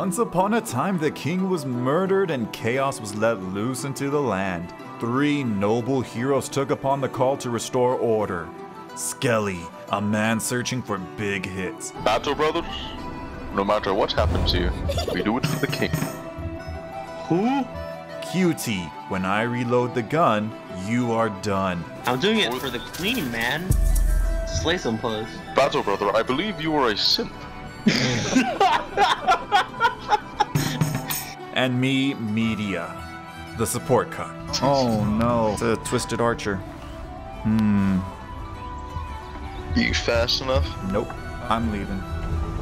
Once upon a time, the king was murdered and chaos was let loose into the land. 3 noble heroes took upon the call to restore order. Skelly, a man searching for big hits. Battle brothers, no matter what happens here, we do it for the king. Who? Cutie, when I reload the gun, you are done. I'm doing it for the queen, man. Slay some puss. Battle brother, I believe you are a simp. And me, Media, the support cut. Oh no, it's a twisted archer. You fast enough? Nope, I'm leaving.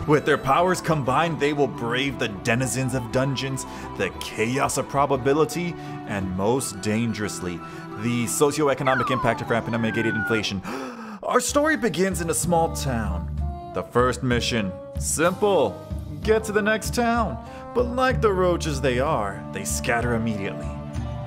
With their powers combined, they will brave the denizens of dungeons, the chaos of probability, and most dangerously, the socioeconomic impact of rampant unmitigated inflation. Our story begins in a small town. The first mission, simple, get to the next town. But like the roaches they are, they scatter immediately.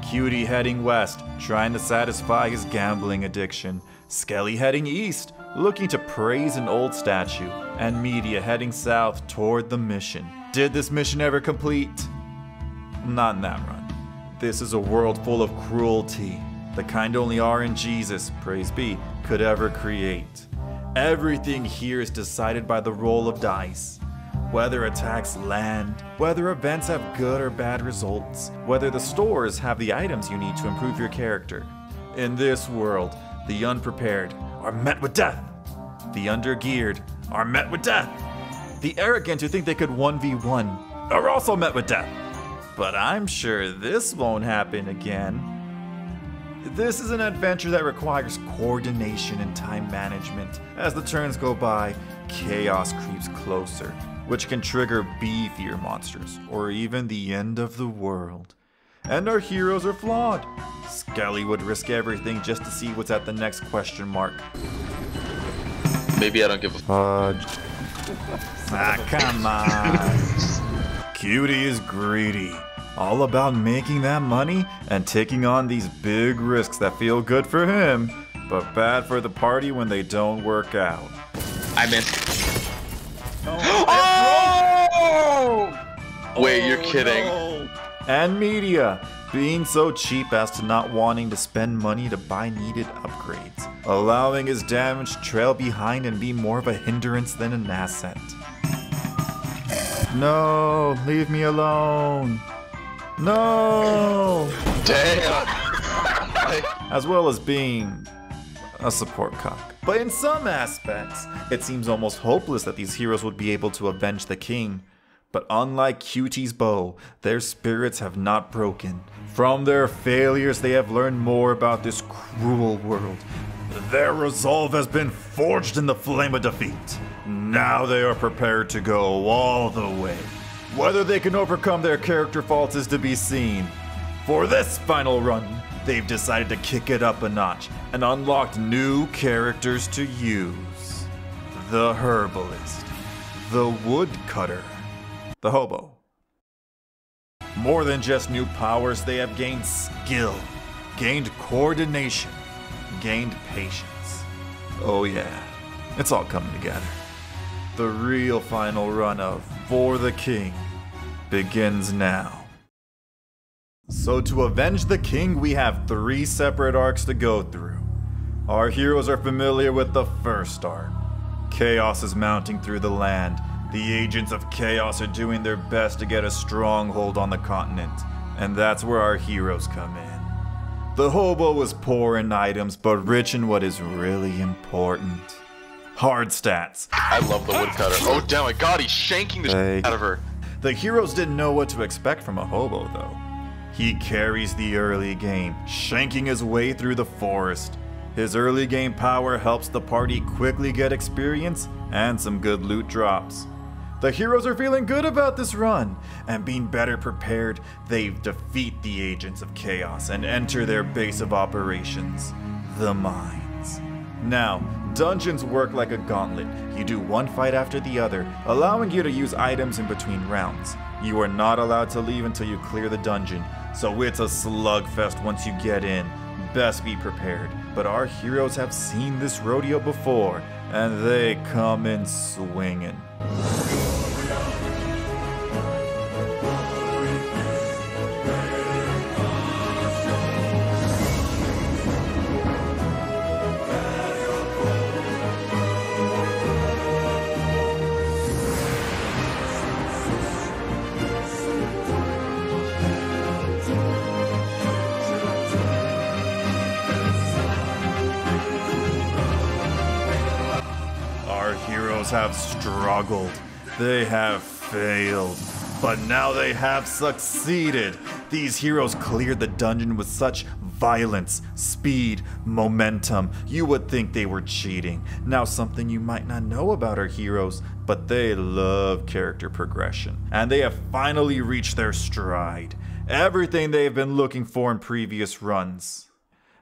Cutie heading west, trying to satisfy his gambling addiction. Skelly heading east, looking to praise an old statue. And Media heading south toward the mission. Did this mission ever complete? Not in that run. This is a world full of cruelty, the kind only R Jesus, praise be, could ever create. Everything here is decided by the roll of dice. Whether attacks land, whether events have good or bad results, whether the stores have the items you need to improve your character. In this world, the unprepared are met with death. The undergeared are met with death. The arrogant who think they could 1v1 are also met with death. But I'm sure this won't happen again. This is an adventure that requires coordination and time management. As the turns go by, chaos creeps closer, which can trigger beefier monsters, or even the end of the world. And our heroes are flawed. Skelly would risk everything just to see what's at the next question mark. Maybe I don't give a Fudge. Come on. Cutie is greedy. All about making that money and taking on these big risks that feel good for him, but bad for the party when they don't work out. I missed. Wait, you're kidding. No. And Media, being so cheap as to not wanting to spend money to buy needed upgrades, allowing his damage to trail behind and be more of a hindrance than an asset. No, leave me alone. No! Damn! As well as being a support cock. But in some aspects, it seems almost hopeless that these heroes would be able to avenge the king. But unlike Cutie's bow, their spirits have not broken. From their failures, they have learned more about this cruel world. Their resolve has been forged in the flame of defeat. Now they are prepared to go all the way. Whether they can overcome their character faults is to be seen. For this final run, they've decided to kick it up a notch and unlocked new characters to use. The herbalist, the woodcutter, the hobo. More than just new powers, they have gained skill, gained coordination, gained patience. Oh yeah, it's all coming together. The real final run of For the King begins now. So to avenge the king, we have 3 separate arcs to go through. Our heroes are familiar with the first arc. Chaos is mounting through the land. The agents of chaos are doing their best to get a stronghold on the continent, and that's where our heroes come in. The hobo was poor in items, but rich in what is really important. Hard stats. I love the woodcutter. Oh damn my god, he's shanking the shit out of her. The heroes didn't know what to expect from a hobo though. He carries the early game, shanking his way through the forest. His early game power helps the party quickly get experience and some good loot drops. The heroes are feeling good about this run, and being better prepared, they defeat the agents of chaos and enter their base of operations, the mines. Now, dungeons work like a gauntlet. You do one fight after the other, allowing you to use items in between rounds. You are not allowed to leave until you clear the dungeon, so it's a slugfest once you get in. Best be prepared, but our heroes have seen this rodeo before, and they come in swinging. have struggled. They have failed. But now they have succeeded. These heroes cleared the dungeon with such violence, speed, momentum. You would think they were cheating. Now, something you might not know about our heroes, but they love character progression. And they have finally reached their stride. Everything they've been looking for in previous runs.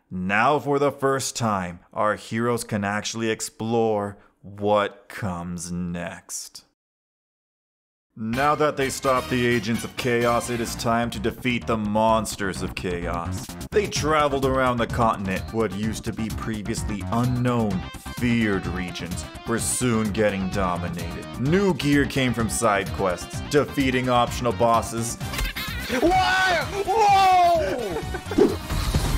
Now, for the first time, our heroes can actually explore what comes next. Now that they stopped the agents of chaos, it is time to defeat the monsters of chaos. They traveled around the continent. What used to be previously unknown, feared regions were soon getting dominated. New gear came from side quests, defeating optional bosses. Whoa!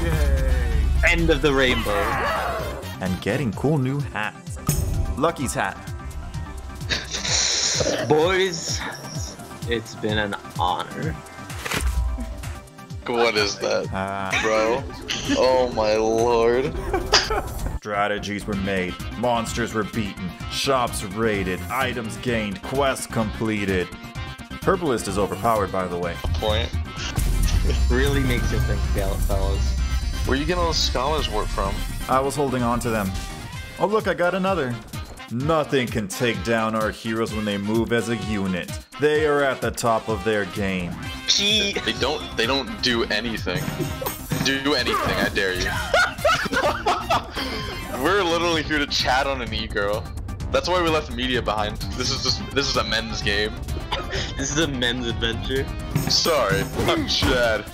Yay! End of the rainbow. And getting cool new hats. Lucky's hat. Boys, it's been an honor. What is that, bro? Oh my lord. Strategies were made, monsters were beaten, shops raided, items gained, quests completed. Herbalist is overpowered, by the way. Point. Really makes you think, fellas. Where you getting all the scholars work from? I was holding on to them. Oh look, I got another. Nothing can take down our heroes when they move as a unit. They are at the top of their game. Cheat. They don't do anything. Do anything, I dare you. We're literally here to chat on an e-girl. That's why we left media behind. This is a men's game. This is a men's adventure. Sorry, I'm Chad.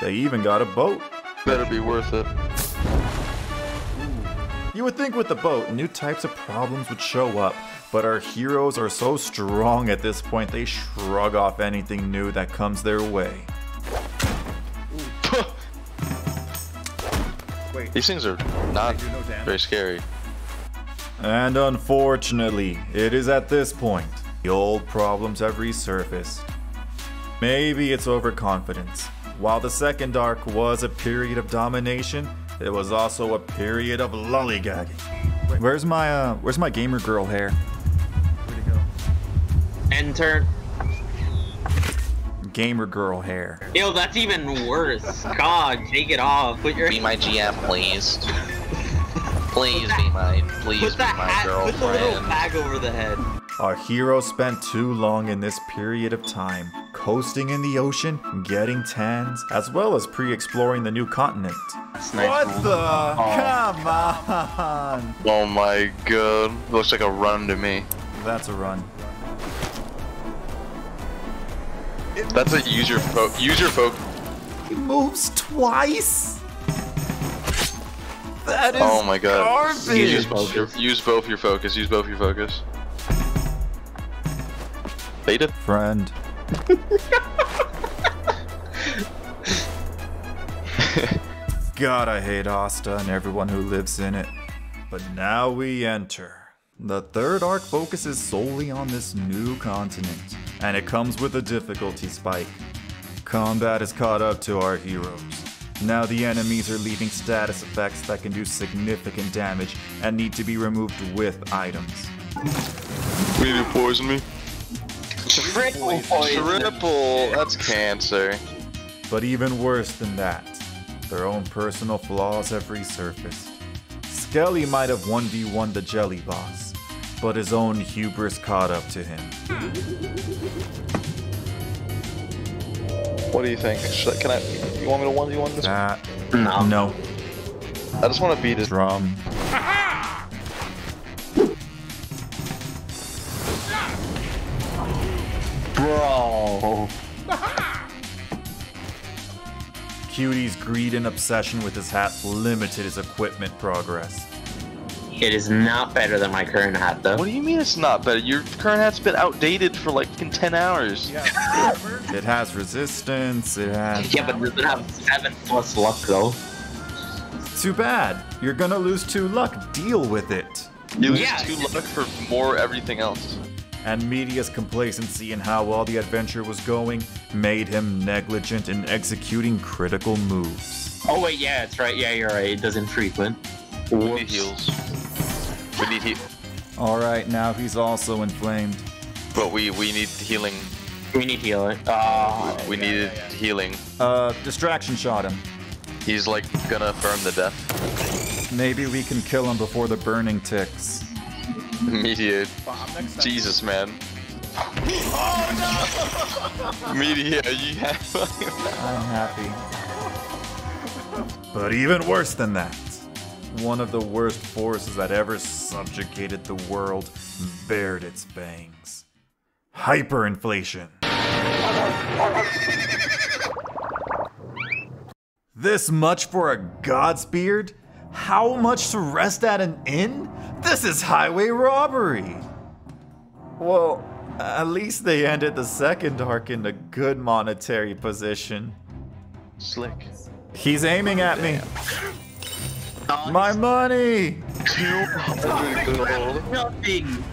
They even got a boat. Better be worth it. You would think with the boat, new types of problems would show up, but our heroes are so strong at this point they shrug off anything new that comes their way. Wait, these things are not very scary. And unfortunately, it is at this point, the old problems have resurfaced. Maybe it's overconfidence. While the second arc was a period of domination, it was also a period of lollygagging. Where's my gamer girl hair? Where'd it go? Enter. Gamer girl hair. Yo, that's even worse. God, take it off. Put your Be my GM, please. Please be my girlfriend. Put the little bag over the head. Our heroes spent too long in this period of time, coasting in the ocean, getting tans, as well as pre-exploring the new continent. That's nice. What the? Come on! Oh my god. Looks like a run to me. That's a run. That's a use your focus. He moves twice? That is oh my god. garbage! Use both your focus. Use both your focus. Beta? Friend. God, I hate Asta and everyone who lives in it. But now we enter. The third arc focuses solely on this new continent, and it comes with a difficulty spike. Combat is caught up to our heroes. Now the enemies are leaving status effects that can do significant damage and need to be removed with items. Will you poison me? Triple poison. Triple! That's cancer. But even worse than that, their own personal flaws have resurfaced. Skelly might have 1v1'd the jelly boss, but his own hubris caught up to him. What do you think? You want me to 1v1 this? No. I just want to beat his Drum. Bro. Cutie's greed and obsession with his hat limited his equipment progress. It is not better than my current hat, though. What do you mean it's not better? Your current hat's been outdated for like 10 hours. It has resistance, it has... Yeah, but it doesn't have 7+ luck, though. Too bad. You're gonna lose 2 luck. Deal with it. You lose Yeah. 2 luck for more everything else. And media's complacency in how well the adventure was going made him negligent in executing critical moves. Oh, wait, yeah, that's right. Yeah, you're right. It does infrequent. We need heals. We need heals. Alright, now he's also inflamed. But we need healing. We need healing. Oh, We needed healing. Distraction shot him. He's like gonna burn the death. Maybe we can kill him before the burning ticks. Media. Jesus, man. Media, you have. I'm happy. But even worse than that, one of the worst forces that ever subjugated the world bared its fangs. Hyperinflation. This much for a god's beard? How much to rest at an inn? This is highway robbery! Well, at least they ended the second arc in a good monetary position. Slick. He's aiming at me. My money! 200 gold. Nothing.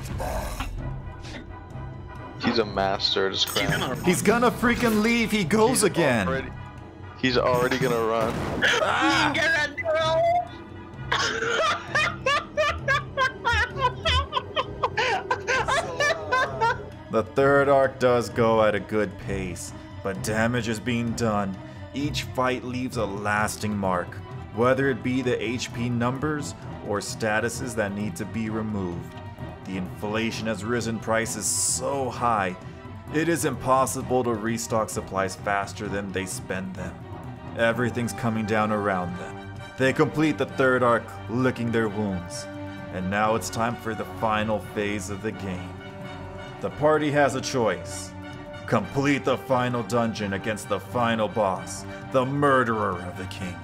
He's a master at his craft. He's gonna freaking leave. He goes again. He's already gonna run. Ah! The third arc does go at a good pace, but damage is being done. Each fight leaves a lasting mark, whether it be the HP numbers or statuses that need to be removed. The inflation has risen prices so high, it is impossible to restock supplies faster than they spend them. Everything's coming down around them. They complete the third arc licking their wounds, and now it's time for the final phase of the game. The party has a choice. Complete the final dungeon against the final boss, the murderer of the king.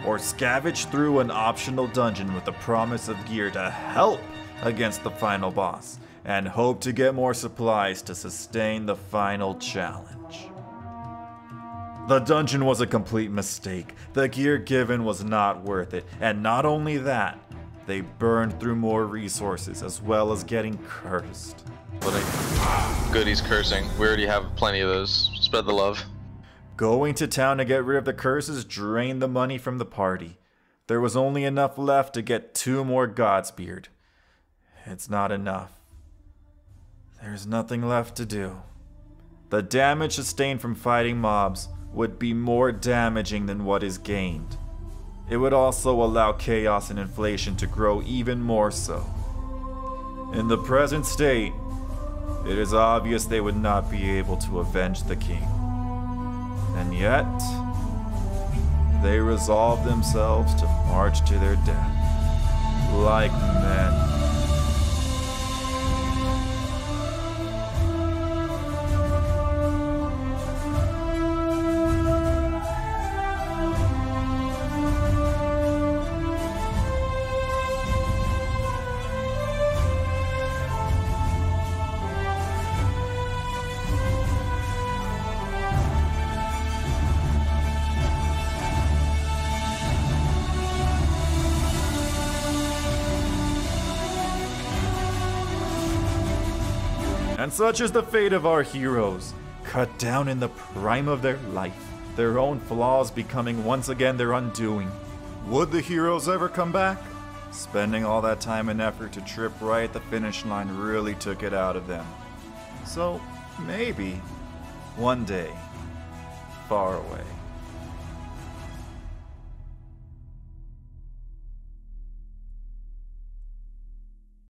Or scavenge through an optional dungeon with the promise of gear to help against the final boss, and hope to get more supplies to sustain the final challenge. The dungeon was a complete mistake. The gear given was not worth it, and not only that, they burned through more resources as well as getting cursed. Good, he's cursing. We already have plenty of those. Spread the love. Going to town to get rid of the curses drained the money from the party. There was only enough left to get 2 more Godspeed. It's not enough. There's nothing left to do. The damage sustained from fighting mobs would be more damaging than what is gained. It would also allow chaos and inflation to grow even more so. In the present state, it is obvious they would not be able to avenge the king. And yet, they resolved themselves to march to their death, like men. And such is the fate of our heroes, cut down in the prime of their life, their own flaws becoming once again their undoing. Would the heroes ever come back? Spending all that time and effort to trip right at the finish line really took it out of them. So, maybe, one day, far away.